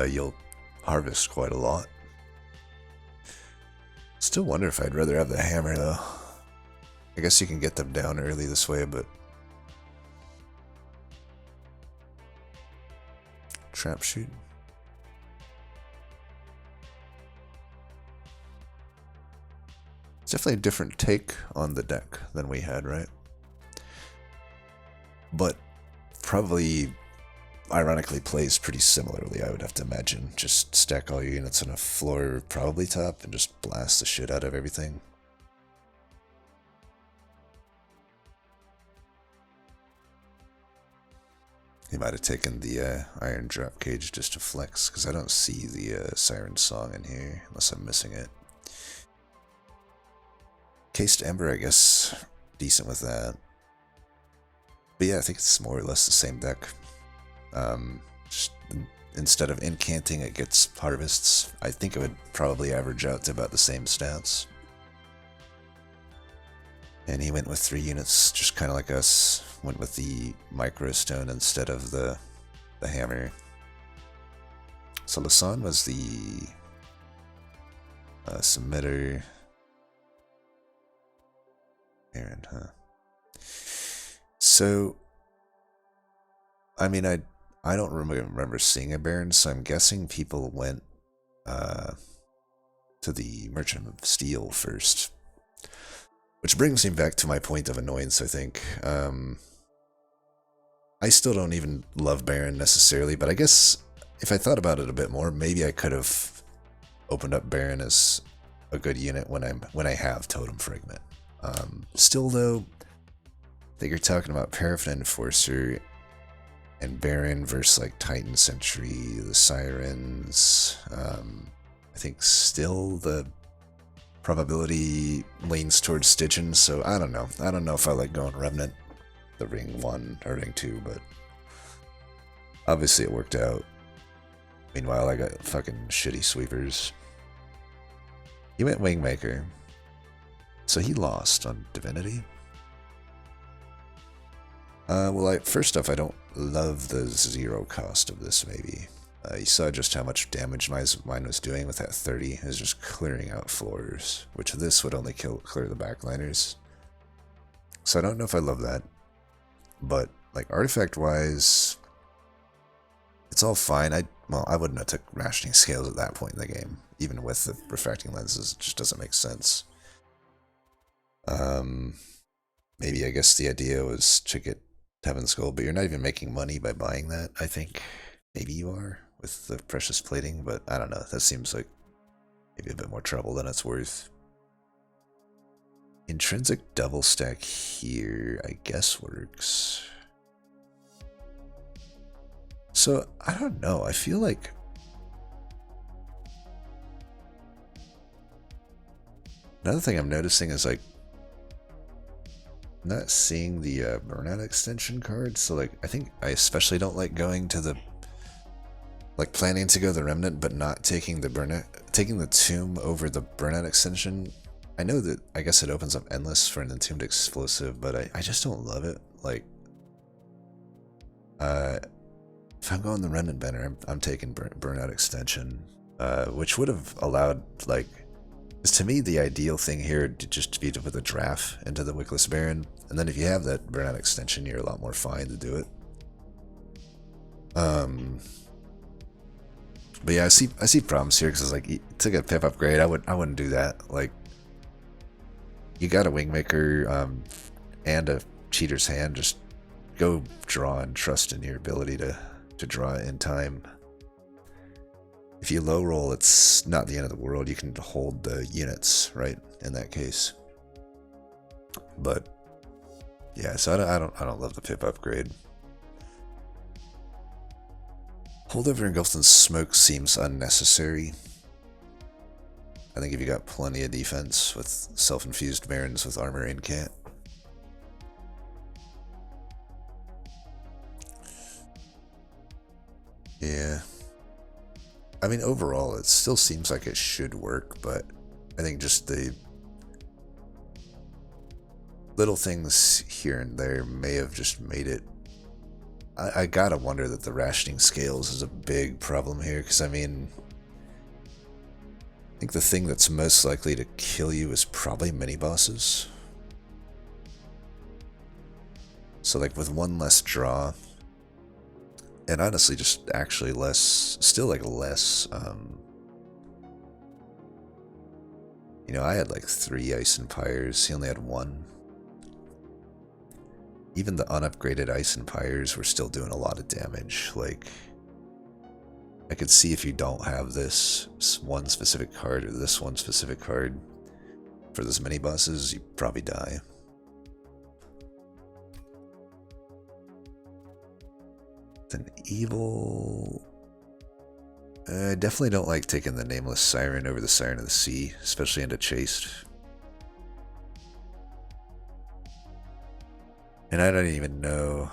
you'll harvest quite a lot. Still wonder if I'd rather have the hammer, though. I guess you can get them down early this way, but... Trap shoot. It's definitely a different take on the deck than we had, right? But probably ironically plays pretty similarly, I would have to imagine. Just stack all your units on a floor, probably top, and just blast the shit out of everything. He might have taken the iron drop cage just to flex, because I don't see the siren song in here, unless I'm missing it. Cased Ember, I guess, decent with that. But yeah, I think it's more or less the same deck. Just instead of incanting, it gets harvests. I think it would probably average out to about the same stats. And he went with 3 units, just kind of like us. Went with the microstone instead of the hammer. So Lasan was the submitter. Aaron, huh? So, I mean, I don't remember seeing a Baron, so I'm guessing people went to the Merchant of Steel first. Which brings me back to my point of annoyance, I think. I still don't even love Baron necessarily, but I guess if I thought about it a bit more, maybe I could have opened up Baron as a good unit when I have Totem Fragment. Still though, I think you're talking about Paraffin Enforcer and Baron versus like Titan Sentry, the Sirens. I think still the probability leans towards Stitchin', so I don't know. I don't know if I like going Remnant, the Ring 1 or Ring 2, but obviously it worked out. Meanwhile, I got fucking shitty sweepers. He went Wingmaker, so he lost on Divinity. Well, first off, I don't love the 0 cost of this, maybe. You saw just how much damage mine was doing with that 30. It was just clearing out floors, which this would only clear the backliners. So I don't know if I love that. But, like, artifact-wise, it's all fine. I wouldn't have took rationing scales at that point in the game. Even with the refracting lenses, it just doesn't make sense. Maybe, I guess the idea was to get Heaven's Gold, but you're not even making money by buying that, I think. Maybe you are, with the precious plating, but I don't know. That seems like maybe a bit more trouble than it's worth. Intrinsic double stack here, I guess, works. So, I don't know. I feel like another thing I'm noticing is, like, not seeing the burnout extension card. So, like, I think I especially don't like going to the, like, planning to go the Remnant, but not taking the burnout, taking the Tomb over the burnout extension. I know that, I guess it opens up Endless for an Entombed Explosive, but I just don't love it. Like, if I'm going the Remnant banner, I'm taking burnout extension, which would have allowed, like, because to me the ideal thing here would just be to put the draft into the Wickless Baron, and then if you have that burnout extension, you're a lot more fine to do it. But yeah, I see problems here because, like, to get pip upgrade, I wouldn't do that. Like, you got a Wingmaker and a Cheater's Hand, just go draw and trust in your ability to draw in time. If you low roll, it's not the end of the world. You can hold the units, right, in that case. But yeah, so I don't love the pip upgrade. Holdover engulfed in smoke seems unnecessary. I think if you got plenty of defense with self-infused barons with armor and can't. Yeah. I mean, overall, it still seems like it should work, but I think just the little things here and there may have just made it. I gotta wonder that the rationing scales is a big problem here, because I mean, I think the thing that's most likely to kill you is probably mini-bosses. So, like, with one less draw, and honestly just actually less, still like less, you know, I had like 3 Ice and Pyres, he only had 1. even the unupgraded Ice and Pyres were still doing a lot of damage. Like, I could see if you don't have this one specific card or this one specific card for those mini bosses, you probably die. An evil. I definitely don't like taking the Nameless Siren over the Siren of the Sea, especially into Chaste. And I don't even know.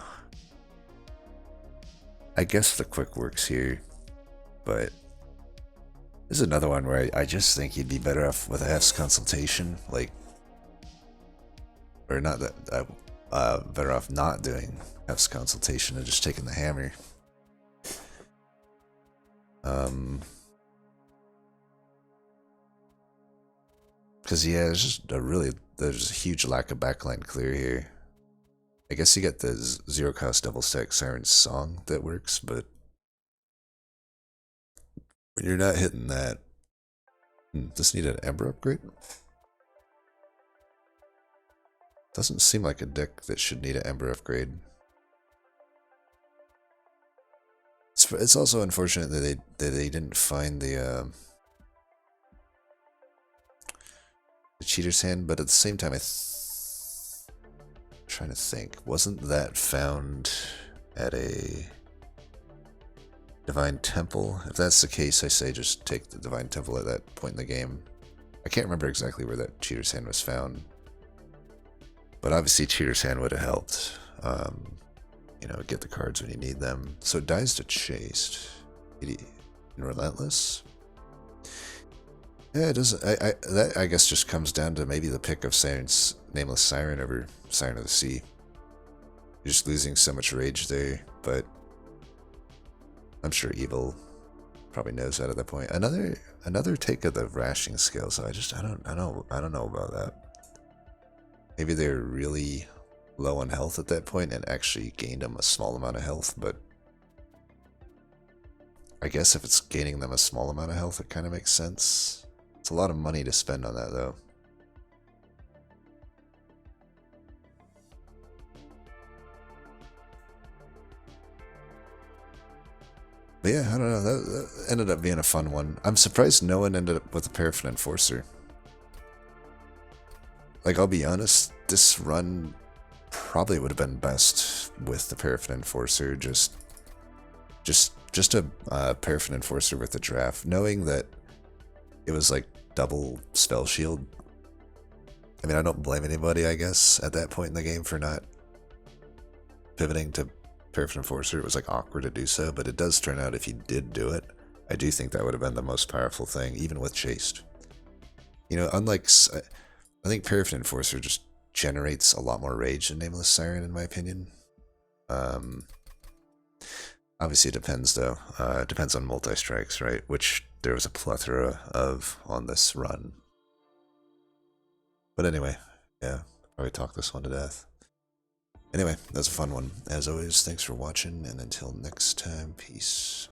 I guess the quick works here, but this is another one where I just think you'd be better off with a Hef's Consultation, like, or not that, better off not doing Hef's Consultation and just taking the hammer. Because yeah, there's a huge lack of backline clear here. I guess you get the zero cost double stack Siren's Song that works, but when you're not hitting that, does need an Ember upgrade? Doesn't seem like a deck that should need an Ember upgrade. It's also unfortunate that they didn't find the Cheater's Hand, but at the same time, I'm trying to think, wasn't that found at a Divine Temple? If that's the case, I say just take the Divine Temple at that point in the game. I can't remember exactly where that Cheater's Hand was found, but obviously Cheater's Hand would have helped. You know, get the cards when you need them. So it dies to Chaste. And Relentless. Yeah, it doesn't. That I guess just comes down to maybe the pick of Siren's Nameless Siren over Siren of the Sea. You're just losing so much rage there, but I'm sure Evil probably knows that at that point. Another take of the Rashing Scale. So I don't know about that. Maybe they're really low on health at that point and actually gained them a small amount of health, but I guess if it's gaining them a small amount of health, it kind of makes sense. It's a lot of money to spend on that, though. But yeah, I don't know. That ended up being a fun one. I'm surprised no one ended up with a Paraffin Enforcer. Like, I'll be honest, this run probably would have been best with the Paraffin Enforcer, just a Paraffin Enforcer with the draft, knowing that it was like double spell shield. I mean, I don't blame anybody, I guess, at that point in the game for not pivoting to Paraffin Enforcer. It was like awkward to do so, but it does turn out if you did do it, I do think that would have been the most powerful thing, even with Chaste. You know, unlike, I think Paraffin Enforcer just generates a lot more rage than Nameless Siren, in my opinion. Obviously it depends, though. It depends on multi-strikes, right? Which there was a plethora of on this run. But anyway, yeah, probably talked this one to death. Anyway, that was a fun one. As always, thanks for watching, and until next time, peace.